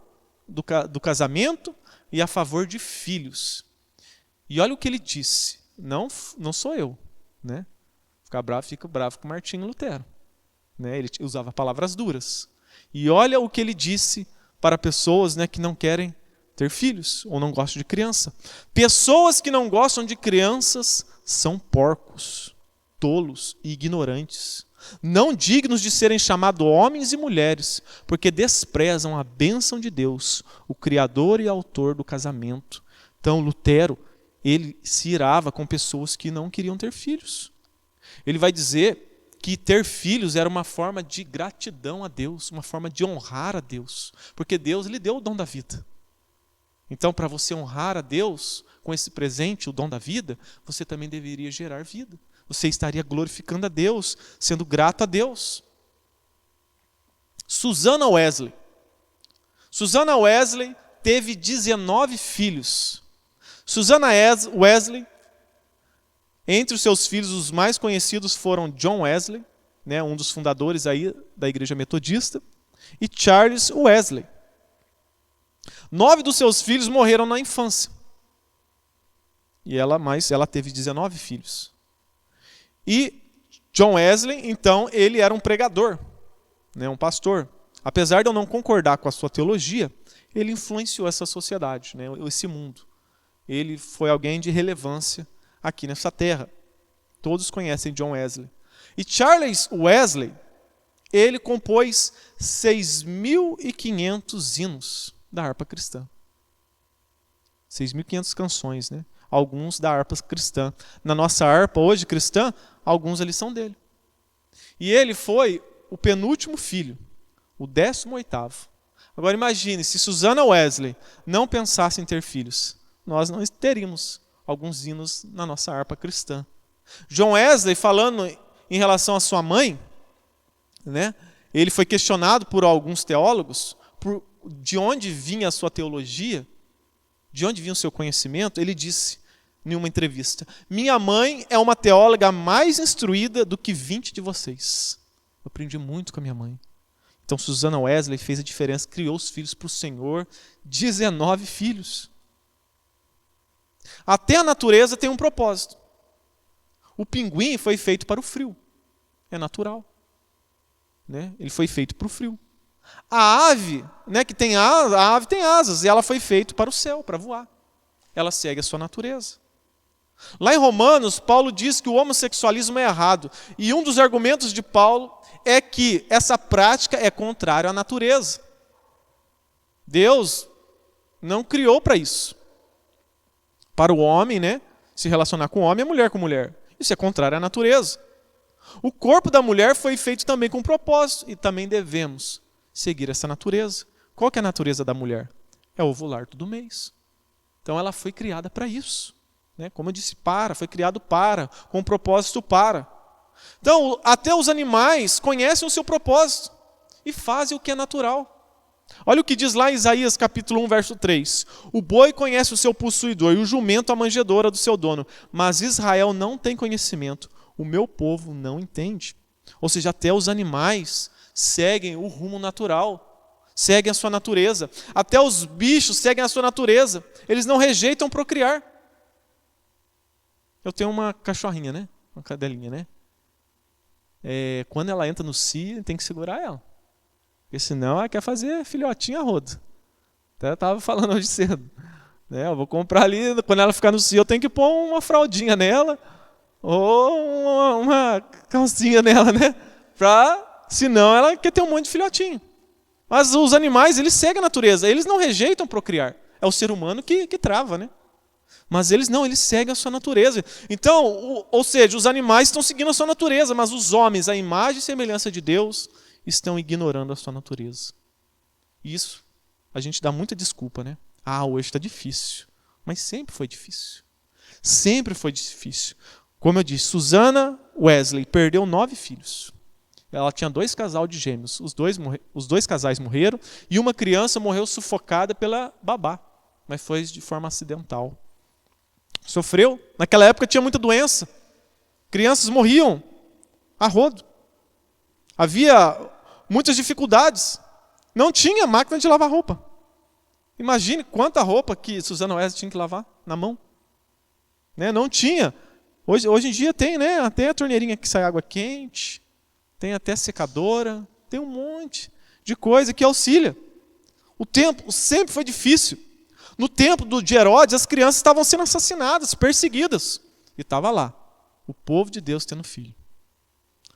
do casamento e a favor de filhos. E olha o que ele disse. Não sou eu, né? Fica bravo com Martinho Lutero. Né? Ele usava palavras duras. E olha o que ele disse para pessoas, né, que não querem ter filhos ou não gostam de criança. Pessoas que não gostam de crianças são porcos, tolos e ignorantes, não dignos de serem chamados homens e mulheres, porque desprezam a bênção de Deus, o Criador e Autor do casamento. Então Lutero, ele se irava com pessoas que não queriam ter filhos. Ele vai dizer que ter filhos era uma forma de gratidão a Deus, uma forma de honrar a Deus, porque Deus lhe deu o dom da vida. Então, para você honrar a Deus com esse presente, o dom da vida, você também deveria gerar vida. Você estaria glorificando a Deus, sendo grato a Deus. Susana Wesley. Susana Wesley teve 19 filhos. Susana Wesley, entre os seus filhos, os mais conhecidos foram John Wesley, né, um dos fundadores aí da Igreja Metodista, e Charles Wesley. 9 dos seus filhos morreram na infância. Mas ela teve 19 filhos. E John Wesley, então, ele era um pregador, né, um pastor. Apesar de eu não concordar com a sua teologia, ele influenciou essa sociedade, né, esse mundo. Ele foi alguém de relevância aqui nessa terra. Todos conhecem John Wesley. E Charles Wesley, ele compôs 6.500 hinos da harpa cristã. 6.500 canções, né? Alguns da harpa cristã. Na nossa harpa hoje cristã, alguns ali são dele. E ele foi o penúltimo filho, o 18º. Agora imagine, se Susana Wesley não pensasse em ter filhos, nós não teríamos alguns hinos na nossa harpa cristã. John Wesley, falando em relação à sua mãe, né, ele foi questionado por alguns teólogos de onde vinha a sua teologia, de onde vinha o seu conhecimento. Ele disse em uma entrevista: minha mãe é uma teóloga mais instruída do que 20 de vocês. Eu aprendi muito com a minha mãe. Então Susana Wesley fez a diferença, criou os filhos para o Senhor, 19 filhos. Até a natureza tem um propósito. O pinguim foi feito para o frio. É natural. Né? Ele foi feito para o frio. A ave, né, a ave tem asas, e ela foi feita para o céu, para voar. Ela segue a sua natureza. Lá em Romanos, Paulo diz que o homossexualismo é errado. E um dos argumentos de Paulo é que essa prática é contrária à natureza. Deus não criou para isso. Para o homem, né, se relacionar com o homem, a mulher com mulher. Isso é contrário à natureza. O corpo da mulher foi feito também com propósito e também devemos seguir essa natureza. Qual que é a natureza da mulher? É ovular todo mês. Então ela foi criada para isso. Né? Como eu disse, foi criado com um propósito para. Então, até os animais conhecem o seu propósito e fazem o que é natural. Olha o que diz lá em Isaías capítulo 1, verso 3. O boi conhece o seu possuidor e o jumento a manjedoura do seu dono, mas Israel não tem conhecimento, o meu povo não entende. Ou seja, até os animais seguem o rumo natural, seguem a sua natureza. Até os bichos seguem a sua natureza, eles não rejeitam procriar. Eu tenho uma cachorrinha, né? Uma cadelinha, né? Quando ela entra no cio, tem que segurar ela. Porque senão ela quer fazer filhotinha a rodo. Até eu estava falando hoje cedo. Né? Eu vou comprar ali, quando ela ficar no cio, eu tenho que pôr uma fraldinha nela, ou uma calcinha nela, né? Senão ela quer ter um monte de filhotinho. Mas os animais, eles seguem a natureza, eles não rejeitam procriar. É o ser humano que trava, né? Mas eles não, eles seguem a sua natureza. Então, ou seja, os animais estão seguindo a sua natureza, mas os homens, a imagem e semelhança de Deus, estão ignorando a sua natureza. Isso, a gente dá muita desculpa, né? Hoje está difícil. Mas sempre foi difícil. Sempre foi difícil. Como eu disse, Susana Wesley perdeu 9 filhos. Ela tinha 2 casais de gêmeos. Os dois casais morreram e uma criança morreu sufocada pela babá. Mas foi de forma acidental. Sofreu. Naquela época tinha muita doença. Crianças morriam a rodo. Havia muitas dificuldades. Não tinha máquina de lavar roupa. Imagine quanta roupa que Susana Wesley tinha que lavar na mão. Né? Não tinha. Hoje em dia tem, né? Até a torneirinha que sai água quente. Tem até secadora. Tem um monte de coisa que auxilia. O tempo sempre foi difícil. No tempo de Herodes, as crianças estavam sendo assassinadas, perseguidas. E estava lá, o povo de Deus tendo filho.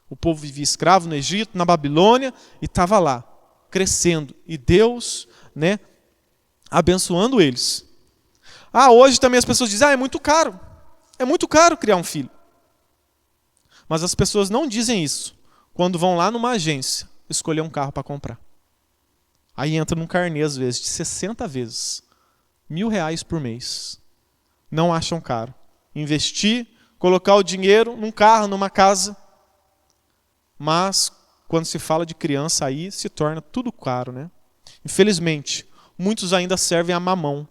O povo vivia escravo no Egito, na Babilônia, e estava lá, crescendo. E Deus, né, abençoando eles. Hoje também as pessoas dizem, é muito caro. É muito caro criar um filho. Mas as pessoas não dizem isso quando vão lá numa agência escolher um carro para comprar. Aí entra num carnê, às vezes, de 60 vezes. R$1.000 por mês. Não acham caro. Investir, colocar o dinheiro num carro, numa casa. Mas, quando se fala de criança, aí se torna tudo caro, né? Infelizmente, muitos ainda servem a mamão.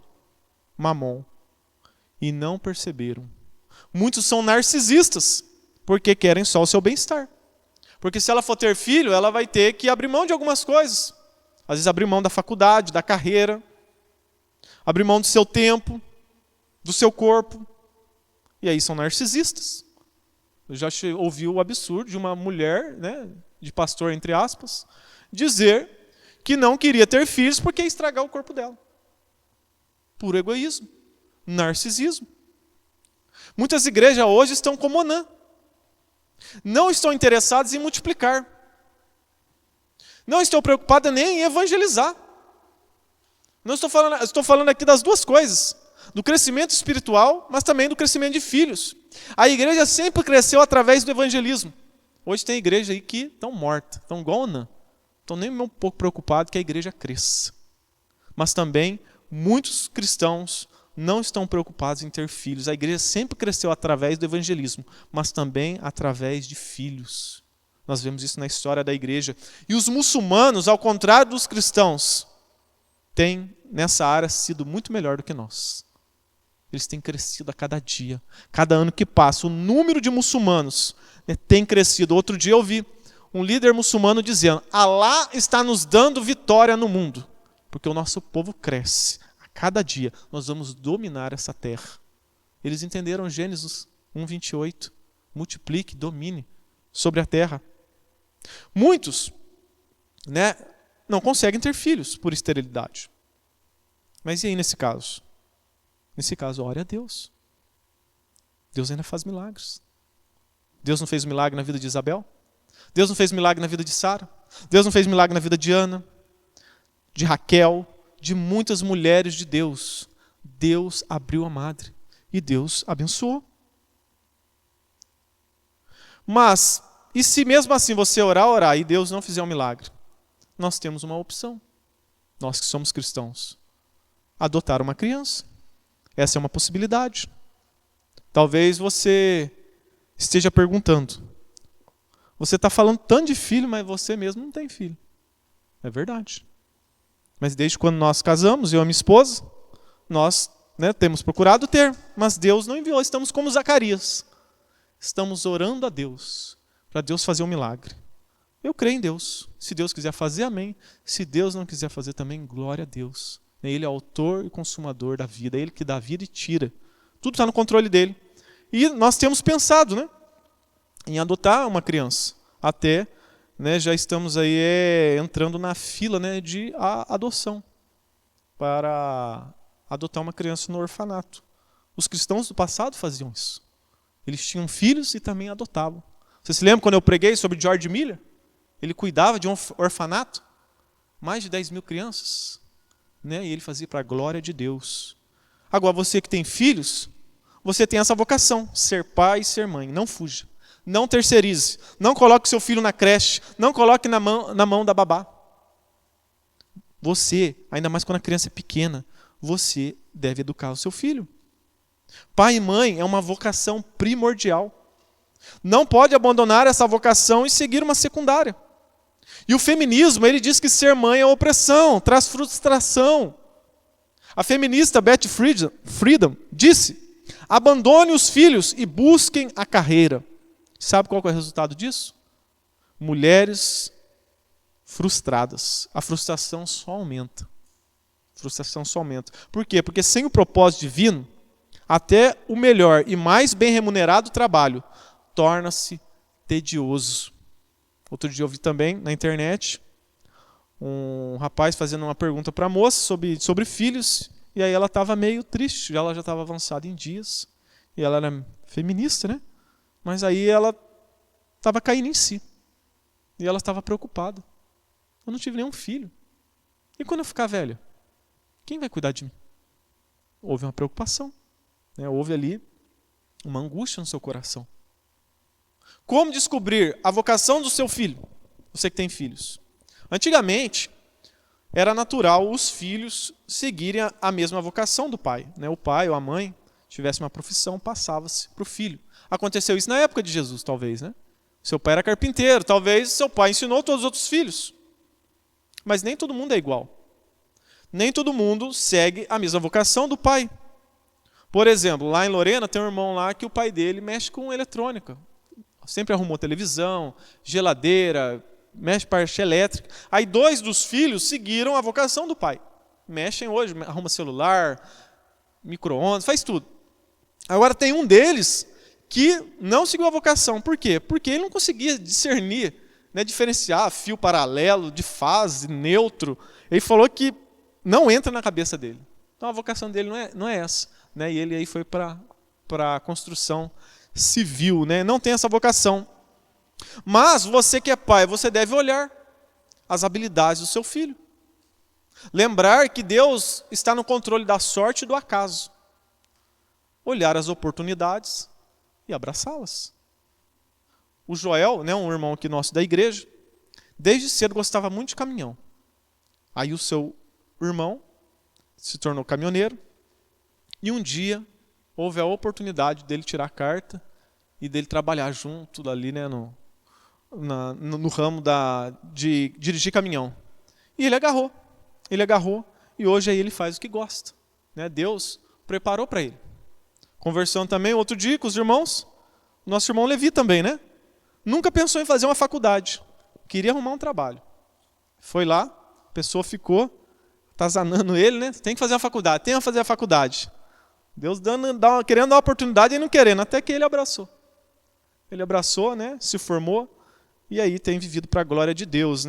E não perceberam. Muitos são narcisistas, porque querem só o seu bem-estar. Porque se ela for ter filho, ela vai ter que abrir mão de algumas coisas. Às vezes abrir mão da faculdade, da carreira. Abrir mão do seu tempo, do seu corpo. E aí são narcisistas. Eu já ouvi o absurdo de uma mulher, né, de pastor, entre aspas, dizer que não queria ter filhos porque ia estragar o corpo dela. Puro egoísmo. Narcisismo. Muitas igrejas hoje estão como Onã. Não estão interessadas em multiplicar. Não estão preocupadas nem em evangelizar. Não estou falando aqui das duas coisas. Do crescimento espiritual, mas também do crescimento de filhos. A igreja sempre cresceu através do evangelismo. Hoje tem igreja aí que estão mortas, estão igual Onã. Estão nem um pouco preocupados que a igreja cresça. Mas também muitos cristãos não estão preocupados em ter filhos. A igreja sempre cresceu através do evangelismo, mas também através de filhos. Nós vemos isso na história da igreja. E os muçulmanos, ao contrário dos cristãos, têm nessa área sido muito melhor do que nós. Eles têm crescido a cada dia. Cada ano que passa, o número de muçulmanos, né, tem crescido. Outro dia eu vi um líder muçulmano dizendo: Alá está nos dando vitória no mundo, porque o nosso povo cresce. A cada dia nós vamos dominar essa terra. Eles entenderam Gênesis 1:28. Multiplique, domine sobre a terra. Muitos, né, não conseguem ter filhos por esterilidade. Mas e aí nesse caso? Nesse caso, ore a Deus. Deus ainda faz milagres. Deus não fez milagre na vida de Isabel? Deus não fez milagre na vida de Sara? Deus não fez milagre na vida de Ana? De Raquel? De muitas mulheres de Deus. Deus abriu a madre e Deus abençoou. Mas e se mesmo assim você orar e Deus não fizer um milagre, nós temos uma opção. Nós que somos cristãos. Adotar uma criança. Essa é uma possibilidade. Talvez você esteja perguntando. Você está falando tanto de filho, mas você mesmo não tem filho. É verdade. Mas desde quando nós casamos, eu e a minha esposa, nós temos procurado ter, mas Deus não enviou. Estamos como Zacarias. Estamos orando a Deus, para Deus fazer um milagre. Eu creio em Deus. Se Deus quiser fazer, amém. Se Deus não quiser fazer também, glória a Deus. Ele é autor e consumador da vida. É Ele que dá vida e tira. Tudo está no controle dele. E nós temos pensado, em adotar uma criança. Até já estamos aí entrando na fila de adoção para adotar uma criança no orfanato. Os cristãos do passado faziam isso. Eles tinham filhos e também adotavam. Você se lembra quando eu preguei sobre George Miller? Ele cuidava de um orfanato, mais de 10 mil crianças, e ele fazia para a glória de Deus. Agora, você que tem filhos, você tem essa vocação, ser pai e ser mãe. Não fuja, não terceirize, não coloque seu filho na creche, não coloque na mão da babá. Você, ainda mais quando a criança é pequena, você deve educar o seu filho. Pai e mãe é uma vocação primordial. Não pode abandonar essa vocação e seguir uma secundária. E o feminismo, ele diz que ser mãe é opressão, traz frustração. A feminista Betty Friedan disse: abandone os filhos e busquem a carreira. Sabe qual é o resultado disso? Mulheres frustradas. A frustração só aumenta. Por quê? Porque sem o propósito divino, até o melhor e mais bem remunerado trabalho torna-se tedioso. Outro dia eu vi também na internet um rapaz fazendo uma pergunta para a moça sobre filhos, e aí ela estava meio triste, ela já estava avançada em dias, e ela era feminista, mas aí ela estava caindo em si, e ela estava preocupada. Eu não tive nenhum filho. E quando eu ficar velha, quem vai cuidar de mim? Houve uma preocupação, houve ali uma angústia no seu coração. Como descobrir a vocação do seu filho? Você que tem filhos. Antigamente, era natural os filhos seguirem a mesma vocação do pai. O pai ou a mãe tivesse uma profissão, passava-se para o filho. Aconteceu isso na época de Jesus, talvez. Seu pai era carpinteiro, talvez seu pai ensinou todos os outros filhos. Mas nem todo mundo é igual. Nem todo mundo segue a mesma vocação do pai. Por exemplo, lá em Lorena tem um irmão lá que o pai dele mexe com eletrônica. Sempre arrumou televisão, geladeira, mexe parte elétrica. Aí 2 dos filhos seguiram a vocação do pai. Mexem hoje, arruma celular, micro-ondas, faz tudo. Agora tem um deles que não seguiu a vocação. Por quê? Porque ele não conseguia discernir, diferenciar fio paralelo, de fase, neutro. Ele falou que não entra na cabeça dele. Então a vocação dele não é essa. E ele aí foi para a construção civil, não tem essa vocação. Mas você que é pai, você deve olhar as habilidades do seu filho. Lembrar que Deus está no controle da sorte e do acaso. Olhar as oportunidades e abraçá-las. O Joel, um irmão aqui nosso da igreja, desde cedo gostava muito de caminhão. Aí o seu irmão se tornou caminhoneiro e um dia houve a oportunidade dele tirar a carta e dele trabalhar junto ali, no ramo de dirigir caminhão. E ele agarrou, e hoje aí ele faz o que gosta. Deus preparou para ele. Conversando também outro dia com os irmãos, nosso irmão Levi também, nunca pensou em fazer uma faculdade, queria arrumar um trabalho. Foi lá, a pessoa ficou atazanando ele, tem que fazer uma faculdade, tem que fazer a faculdade. Deus querendo dar uma oportunidade e não querendo, até que ele abraçou. Ele abraçou, se formou, e aí tem vivido para a glória de Deus,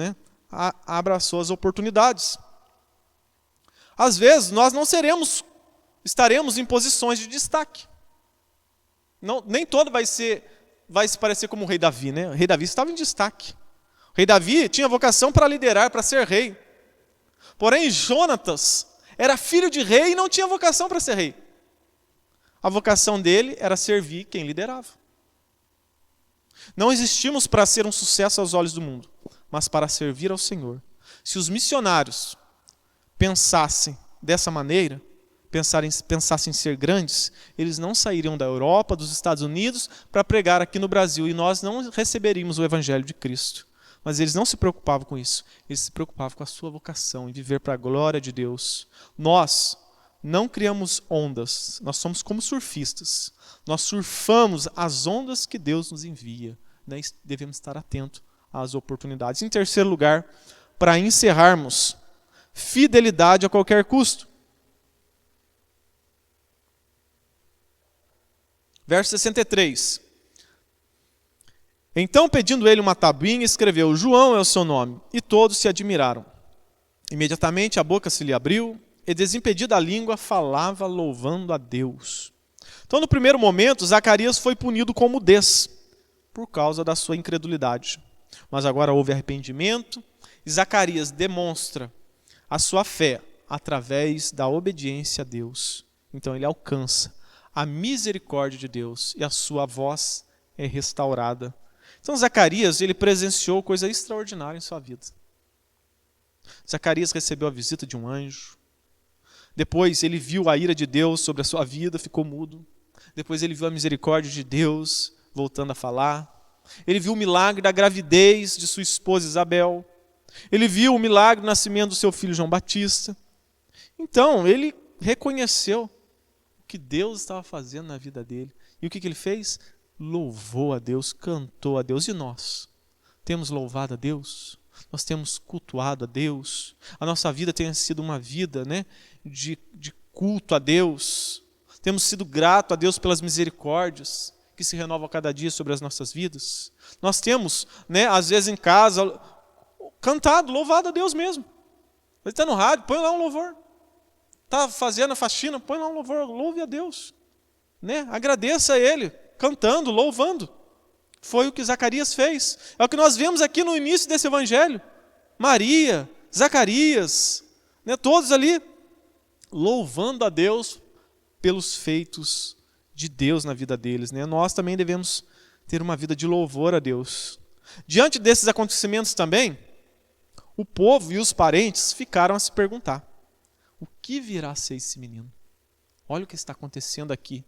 abraçou as oportunidades. Às vezes, nós não estaremos em posições de destaque. Nem todo vai se parecer como o rei Davi, O rei Davi estava em destaque. O rei Davi tinha vocação para liderar, para ser rei. Porém, Jonatas era filho de rei e não tinha vocação para ser rei. A vocação dele era servir quem liderava. Não existimos para ser um sucesso aos olhos do mundo, mas para servir ao Senhor. Se os missionários pensassem dessa maneira, pensassem em ser grandes, eles não sairiam da Europa, dos Estados Unidos, para pregar aqui no Brasil, e nós não receberíamos o Evangelho de Cristo. Mas eles não se preocupavam com isso, eles se preocupavam com a sua vocação, em viver para a glória de Deus. Nós não criamos ondas, nós somos como surfistas. Nós surfamos as ondas que Deus nos envia, né? Devemos estar atentos às oportunidades. Em terceiro lugar, para encerrarmos, fidelidade a qualquer custo. Verso 63. Então, pedindo ele uma tabuinha, escreveu: João é o seu nome. E todos se admiraram. Imediatamente a boca se lhe abriu, e desimpedida a língua, falava louvando a Deus. Então, no primeiro momento, Zacarias foi punido com mudez, por causa da sua incredulidade. Mas agora houve arrependimento, e Zacarias demonstra a sua fé através da obediência a Deus. Então ele alcança a misericórdia de Deus, e a sua voz é restaurada. Então Zacarias, ele presenciou coisa extraordinária em sua vida. Zacarias recebeu a visita de um anjo. Depois ele viu a ira de Deus sobre a sua vida, ficou mudo. Depois ele viu a misericórdia de Deus voltando a falar. Ele viu o milagre da gravidez de sua esposa Isabel. Ele viu o milagre do nascimento do seu filho João Batista. Então ele reconheceu o que Deus estava fazendo na vida dele. E o que ele fez? Louvou a Deus, cantou a Deus. E nós? Temos louvado a Deus? Nós temos cultuado a Deus? A nossa vida tem sido uma vida, né, de culto a Deus? Temos sido gratos a Deus pelas misericórdias que se renovam a cada dia sobre as nossas vidas? Nós temos, né, às vezes em casa, cantado, louvado a Deus mesmo. Ele está no rádio, põe lá um louvor. Está fazendo a faxina, põe lá um louvor, louve a Deus. Né? Agradeça a Ele, cantando, louvando. Foi o que Zacarias fez. É o que nós vemos aqui no início desse evangelho. Maria, Zacarias, né, todos ali louvando a Deus pelos feitos de Deus na vida deles. Né? Nós também devemos ter uma vida de louvor a Deus. Diante desses acontecimentos também, o povo e os parentes ficaram a se perguntar: o que virá a ser esse menino? Olha o que está acontecendo aqui,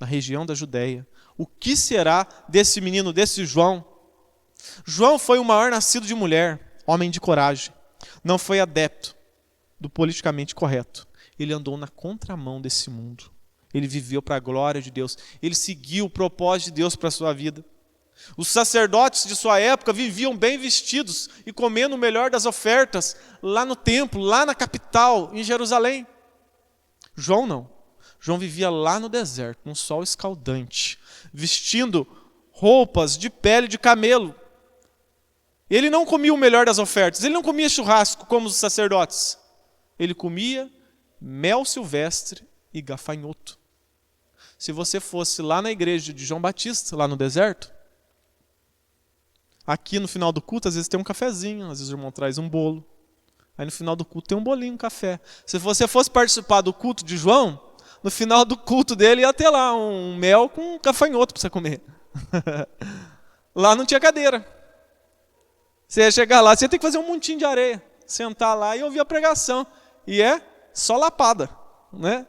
na região da Judéia. O que será desse menino, desse João? João foi o maior nascido de mulher, homem de coragem. Não foi adepto do politicamente correto. Ele andou na contramão desse mundo. Ele viveu para a glória de Deus. Ele seguiu o propósito de Deus para a sua vida. Os sacerdotes de sua época viviam bem vestidos e comendo o melhor das ofertas lá no templo, lá na capital, em Jerusalém. João não. João vivia lá no deserto, num sol escaldante, vestindo roupas de pele de camelo. Ele não comia o melhor das ofertas, ele não comia churrasco como os sacerdotes. Ele comia mel silvestre e gafanhoto. Se você fosse lá na igreja de João Batista, lá no deserto, aqui no final do culto, às vezes tem um cafezinho, às vezes o irmão traz um bolo. Aí no final do culto tem um bolinho, um café. Se você fosse participar do culto de João, no final do culto dele ia ter lá um mel com um gafanhoto para você comer. Lá não tinha cadeira. Você ia chegar lá, você ia ter que fazer um montinho de areia, sentar lá e ouvir a pregação. E é só lapada, né?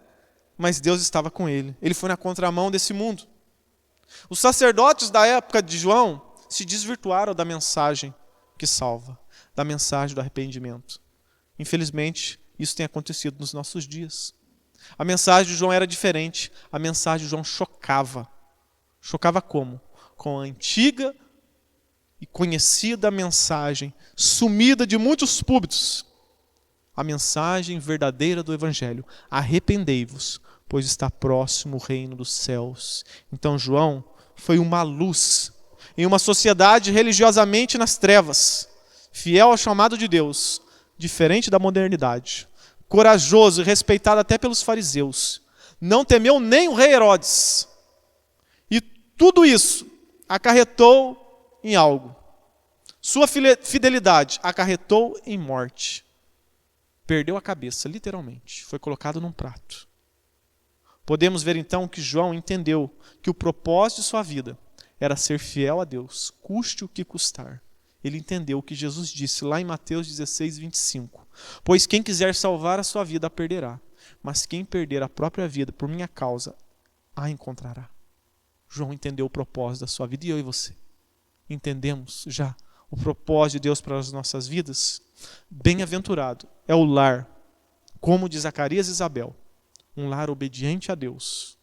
Mas Deus estava com ele. Ele foi na contramão desse mundo. Os sacerdotes da época de João se desvirtuaram da mensagem que salva, da mensagem do arrependimento. Infelizmente, isso tem acontecido nos nossos dias. A mensagem de João era diferente. A mensagem de João chocava. Chocava como? Com a antiga e conhecida mensagem, sumida de muitos púlpitos. A mensagem verdadeira do Evangelho. Arrependei-vos, pois está próximo o reino dos céus. Então João foi uma luz em uma sociedade religiosamente nas trevas, fiel ao chamado de Deus, diferente da modernidade, corajoso e respeitado até pelos fariseus, não temeu nem o rei Herodes. E tudo isso acarretou em algo. Sua fidelidade acarretou em morte. Perdeu a cabeça, literalmente. Foi colocado num prato. Podemos ver então que João entendeu que o propósito de sua vida era ser fiel a Deus, custe o que custar. Ele entendeu o que Jesus disse lá em Mateus 16, 25. Pois quem quiser salvar a sua vida a perderá, mas quem perder a própria vida por minha causa a encontrará. João entendeu o propósito da sua vida, e eu e você entendemos já o propósito de Deus para as nossas vidas? Bem-aventurado é o lar, como de Zacarias e Isabel, um lar obediente a Deus.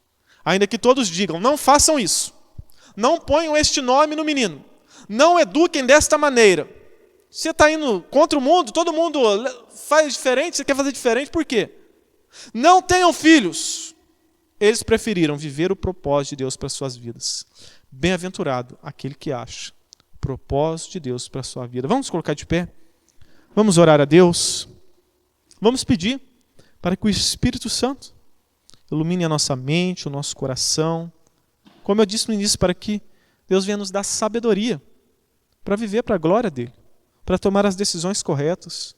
Ainda que todos digam, não façam isso, não ponham este nome no menino, não eduquem desta maneira. Você está indo contra o mundo, todo mundo faz diferente, você quer fazer diferente, por quê? Não tenham filhos. Eles preferiram viver o propósito de Deus para as suas vidas. Bem-aventurado aquele que acha o propósito de Deus para a sua vida. Vamos colocar de pé? Vamos orar a Deus? Vamos pedir para que o Espírito Santo ilumine a nossa mente, o nosso coração. Como eu disse no início, para que Deus venha nos dar sabedoria para viver para a glória dEle, para tomar as decisões corretas,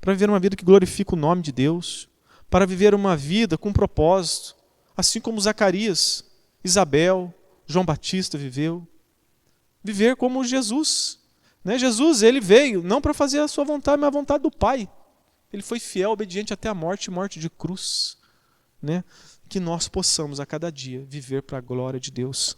para viver uma vida que glorifica o nome de Deus, para viver uma vida com propósito, assim como Zacarias, Isabel, João Batista viveu. Viver como Jesus. Jesus, ele veio não para fazer a sua vontade, mas a vontade do Pai. Ele foi fiel, obediente até a morte, morte de cruz. Que nós possamos a cada dia viver para a glória de Deus.